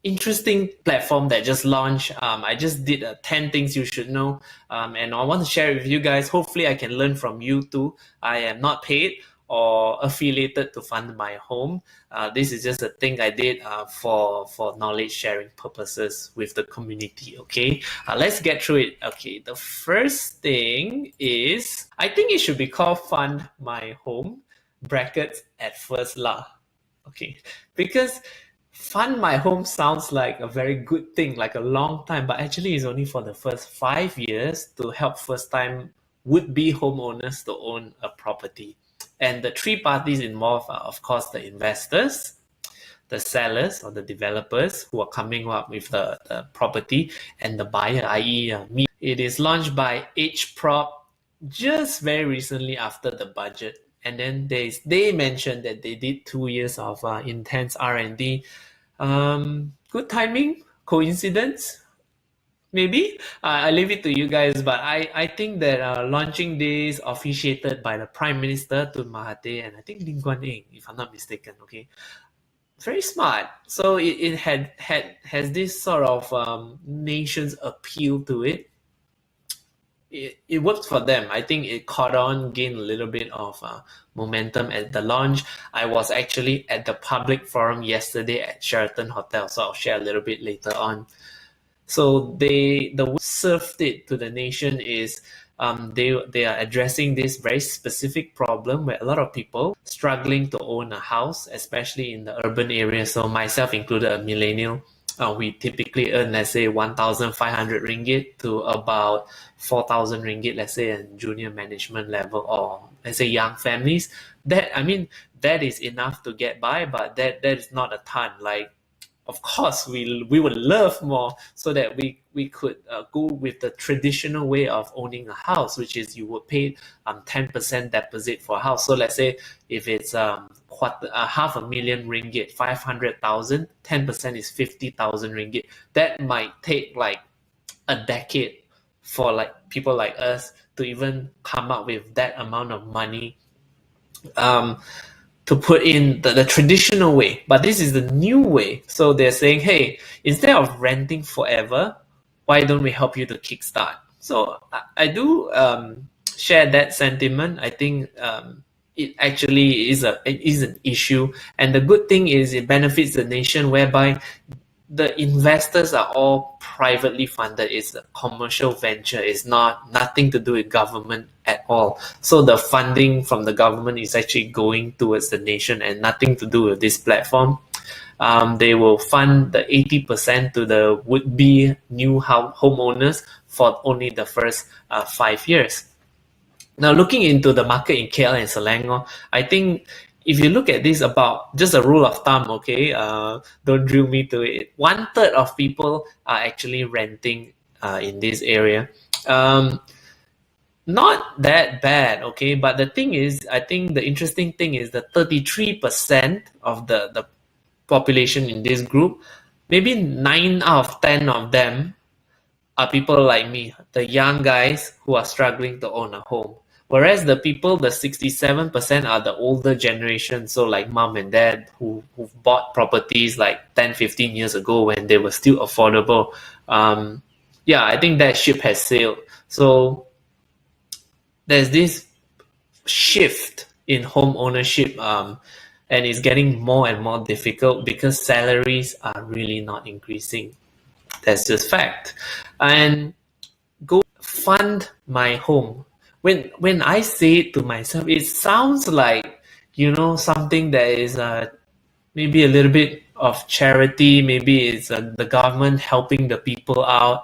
interesting platform that just launched. I just did 10 things you should know, and I want to share it with you guys. Hopefully, I can learn from you too. I am not paid or affiliated to fund my home. This is just a thing I did for knowledge sharing purposes with the community. Okay, let's get through it. Okay, the first thing is I think it should be called Fund My Home brackets at first lah. Okay, because fund my home sounds like a very good thing, like a long time, but actually it's only for the first 5 years to help first time would-be homeowners to own a property. And the three parties involved are, of course, the investors, the sellers or the developers who are coming up with the property, and the buyer, i.e. Me. It is launched by HProp just very recently after the budget. And then they mentioned that they did 2 years of intense R&D. Good timing, coincidence, maybe. I leave it to you guys, but I think that launching this officiated by the Prime Minister to Mahathir and I think Lim Guan Eng, if I'm not mistaken. Okay, very smart. So it has this sort of nation's appeal to it. It worked for them. I think it caught on, gained a little bit of momentum at the launch. I was actually at the public forum yesterday at Sheraton Hotel, so I'll share a little bit later on. So the way served it to the nation is they are addressing this very specific problem where a lot of people struggling to own a house, especially in the urban area. So myself included, a millennial. We typically earn, let's say, 1,500 ringgit to about 4,000 ringgit, let's say, in junior management level, or let's say young families. That is enough to get by, but that is not a ton. Like, of course, we would love more so that we could go with the traditional way of owning a house, which is you would pay 10% deposit for a house. So let's say if it's half a million ringgit, 500,000, 10% is 50,000 ringgit. That might take like a decade for like people like us to even come up with that amount of money to put in the traditional way. But this is the new way. So they're saying, hey, instead of renting forever, why don't we help you to kickstart? So I do share that sentiment. I think it actually is an issue. And the good thing is it benefits the nation, whereby the investors are all privately funded. It's a commercial venture. It's nothing to do with government at all. So the funding from the government is actually going towards the nation and nothing to do with this platform. They will fund the 80% to the would-be new homeowners for only the first 5 years. Now, looking into the market in KL and Selangor, I think if you look at this, about just a rule of thumb, okay, don't drill me to it. 1/3 of people are actually renting in this area. Not that bad, okay, but the thing is, I think the interesting thing is that 33% of the population in this group, maybe 9 out of 10 of them are people like me, the young guys who are struggling to own a home. Whereas the 67% are the older generation, so like mom and dad who bought properties like 10, 15 years ago when they were still affordable. Yeah, I think that ship has sailed. So there's this shift in home ownership, and it's getting more and more difficult because salaries are really not increasing. That's just fact. And go fund my home. When I say it to myself, it sounds like, something that is maybe a little bit of charity. Maybe it's the government helping the people out.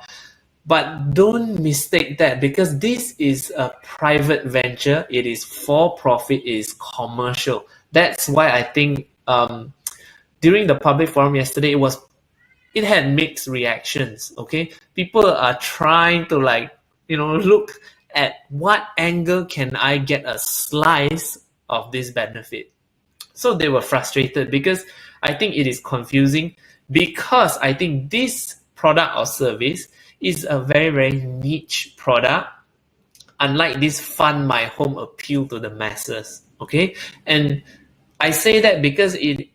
But don't mistake that, because this is a private venture. It is for profit. It is commercial. That's why I think during the public forum yesterday, it had mixed reactions. Okay, people are trying to look at what angle can I get a slice of this benefit. So they were frustrated because I think it is confusing, because I think this product or service is a very, very niche product, unlike this fund my home appeal to the masses. Okay, and I say that because it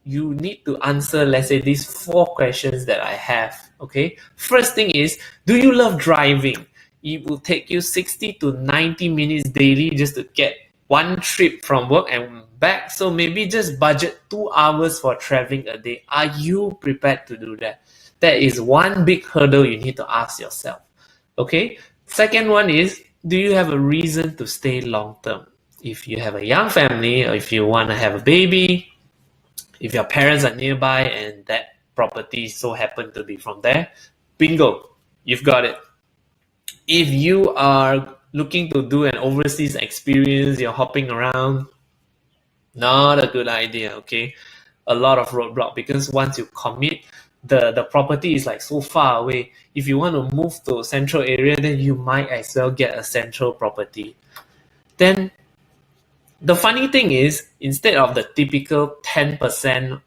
you need to answer, let's say, these 4 questions that I have. Okay, first thing is, do you love driving? It will take you 60 to 90 minutes daily just to get one trip from work and back. So maybe just budget 2 hours for traveling a day. Are you prepared to do that? That is one big hurdle you need to ask yourself. Okay. Second one is, do you have a reason to stay long term? If you have a young family, or if you want to have a baby, if your parents are nearby and that property so happen to be from there, bingo, you've got it. If you are looking to do an overseas experience, you're hopping around, not a good idea, okay? A lot of roadblock, because once you commit, the property is like so far away. If you want to move to a central area, then you might as well get a central property. Then the funny thing is, instead of the typical 10%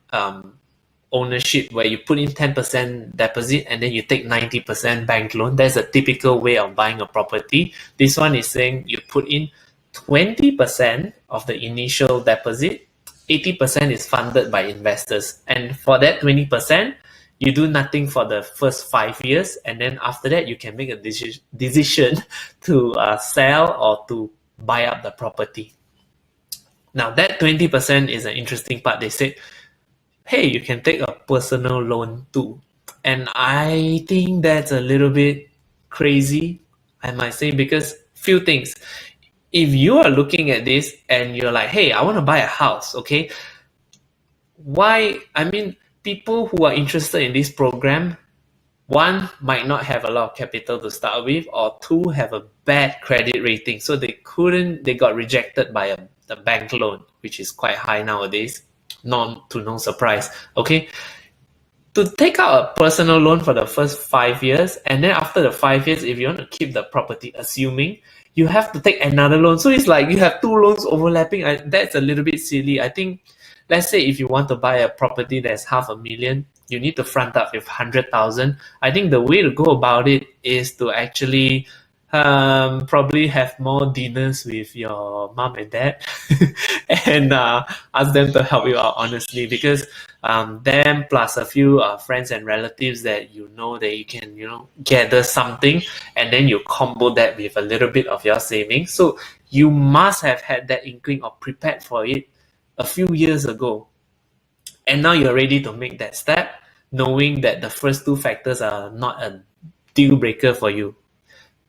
ownership where you put in 10% deposit and then you take 90% bank loan, that's a typical way of buying a property. This one is saying you put in 20% of the initial deposit, 80% is funded by investors. And for that 20%, you do nothing for the first 5 years, and then after that, you can make a decision to sell or to buy up the property. Now, that 20% is an interesting part. They said, hey, you can take a personal loan too. And I think that's a little bit crazy, I might say, because few things. If you are looking at this and you're like, hey, I want to buy a house, okay? Why? I mean, people who are interested in this program, one, might not have a lot of capital to start with, or two, have a bad credit rating. So they got rejected by the bank loan, which is quite high nowadays. No surprise, okay? To take out a personal loan for the first 5 years, and then after the 5 years, if you want to keep the property, assuming, you have to take another loan. So it's like you have 2 loans overlapping. That's a little bit silly. I think, let's say if you want to buy a property that's $500,000, you need to front up with 100,000. I think the way to go about it is to actually probably have more dinners with your mom and dad and ask them to help you out, honestly, because them plus a few friends and relatives that that you can gather something, and then you combo that with a little bit of your savings. So you must have had that inkling or prepared for it a few years ago, and now you're ready to make that step, knowing that the first 2 factors are not a deal breaker for you.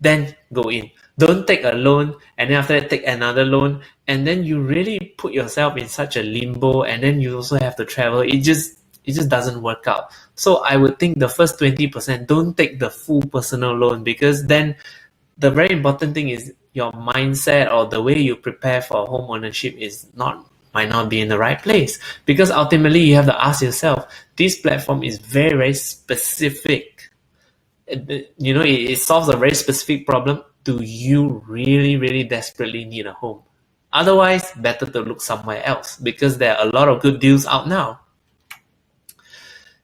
Then go in. Don't take a loan and then after that take another loan, and then you really put yourself in such a limbo, and then you also have to travel. It just doesn't work out. So I would think the first 20%, don't take the full personal loan, because then the very important thing is your mindset or the way you prepare for home ownership might not be in the right place, because ultimately you have to ask yourself, this platform is very, very specific. It solves a very specific problem. Do you really, really desperately need a home? Otherwise, better to look somewhere else, because there are a lot of good deals out now.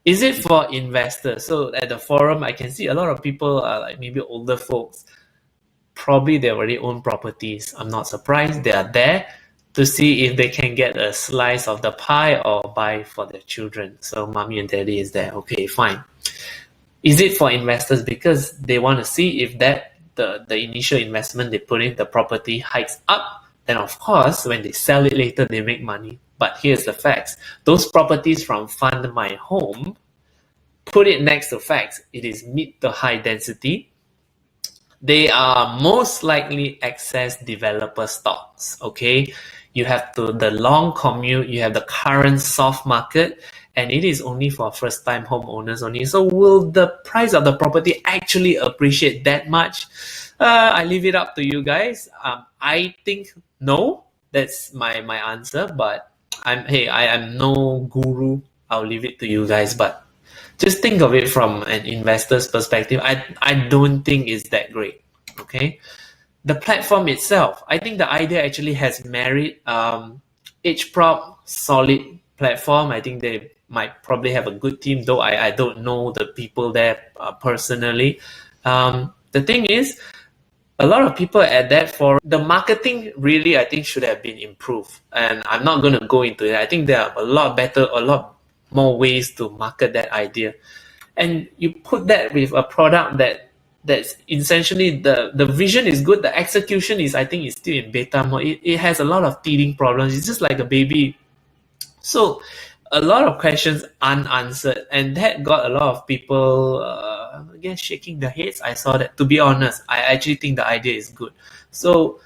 Is it for investors? So at the forum, I can see a lot of people are like maybe older folks. Probably they already own properties. I'm not surprised. They are there to see if they can get a slice of the pie or buy for their children. So mommy and daddy is there. Okay, fine. Is it for investors? Because they want to see if the initial investment they put in the property hikes up. Then of course, when they sell it later, they make money. But here's the facts. Those properties from Fund My Home, put it next to facts. It is mid to high density. They are most likely excess developer stocks, okay? You have the long commute, you have the current soft market, and it is only for first-time homeowners only. So will the price of the property actually appreciate that much? I leave it up to you guys. I think no. That's my answer. But I am no guru. I'll leave it to you guys. But just think of it from an investor's perspective. I don't think it's that great. Okay. The platform itself, I think the idea actually has merit. HProp, solid platform. I think they might probably have a good team, though I don't know the people there personally. The thing is, a lot of people at that forum, the marketing really, I think, should have been improved. And I'm not going to go into it. I think there are a lot better, a lot more ways to market that idea. And you put that with a product that's essentially the vision is good, the execution is, I think, is still in beta mode. It has a lot of teething problems. It's just like a baby. So a lot of questions unanswered, and that got a lot of people again shaking their heads. I saw that. To be honest, I actually think the idea is good. So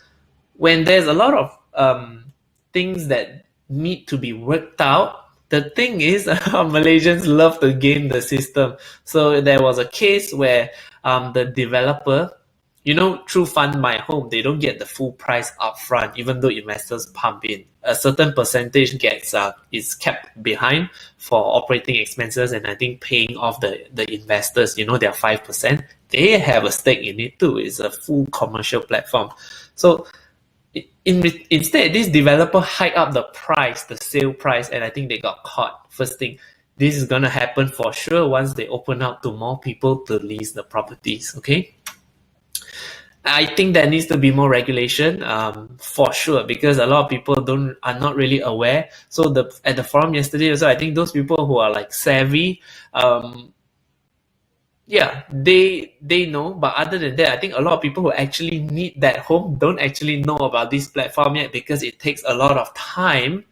when there's a lot of things that need to be worked out, the thing is, Malaysians love to game the system. So there was a case where the developer, through Fund My Home, they don't get the full price upfront, even though investors pump in. A certain percentage is kept behind for operating expenses, and I think paying off the investors, their 5%, they have a stake in it too. It's a full commercial platform. So instead, this developer hiked up the price, the sale price, and I think they got caught. First thing, this is gonna happen for sure once they open up to more people to lease the properties. Okay, I think there needs to be more regulation, for sure, because a lot of people are not really aware. So at the forum yesterday also, I think those people who are like savvy, yeah, they know. But other than that, I think a lot of people who actually need that home don't actually know about this platform yet, because it takes a lot of time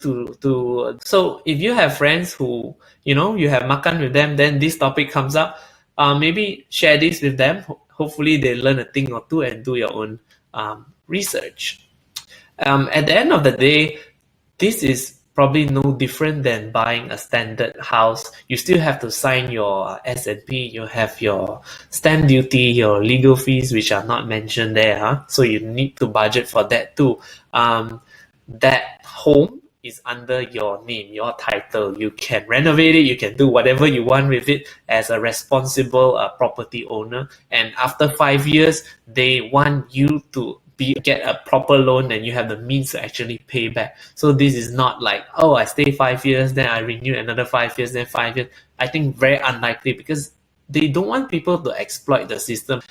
to so if you have friends who you have makan with them, then this topic comes up, maybe share this with them. Hopefully they learn a thing or two and do your own research. At the end of the day, this is probably no different than buying a standard house. You still have to sign your S&P, you have your stamp duty, your legal fees, which are not mentioned there. So you need to budget for that too. That home is under your name, your title. You can renovate it, you can do whatever you want with it as a responsible property owner. And after 5 years, they want you to get a proper loan, and you have the means to actually pay back. So this is not like, oh, I stay 5 years, then I renew another 5 years, then 5 years. I think very unlikely, because they don't want people to exploit the system.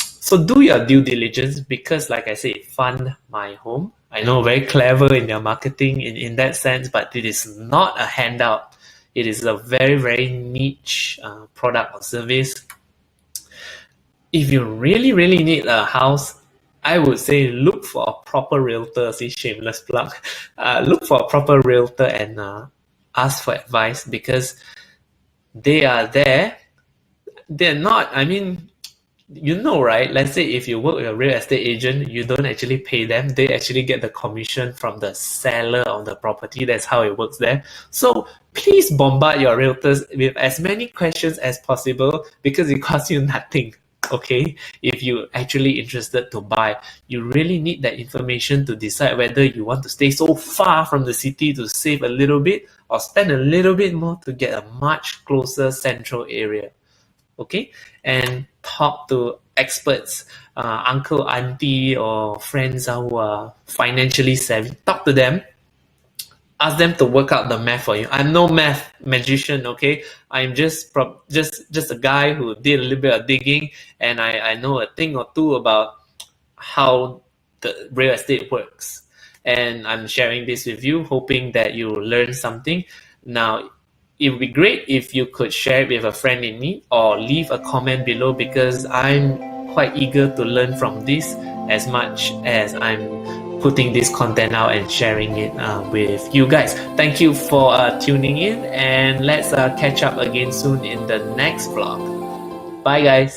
So do your due diligence, because like I said, Fund My Home, I know, very clever in their marketing in that sense, but it is not a handout. It is a very, very niche product or service. If you really, really need a house, I would say look for a proper realtor. See, shameless plug. Look for a proper realtor and ask for advice, because they are there. They're not, I mean, right? Let's say if you work with a real estate agent, you don't actually pay them. They actually get the commission from the seller of the property. That's how it works there. So please bombard your realtors with as many questions as possible, because it costs you nothing. Okay, if you're actually interested to buy, you really need that information to decide whether you want to stay so far from the city to save a little bit, or spend a little bit more to get a much closer central area. Okay, and talk to experts, uncle, auntie, or friends who are financially savvy. Talk to them. Ask them to work out the math for you. I'm no math magician, okay? I'm just a guy who did a little bit of digging, and I know a thing or two about how the real estate works. And I'm sharing this with you, hoping that you learn something. Now, it would be great if you could share it with a friend in need, or leave a comment below, because I'm quite eager to learn from this as much as I'm putting this content out and sharing it with you guys. Thank you for tuning in, and let's catch up again soon in the next vlog. Bye guys.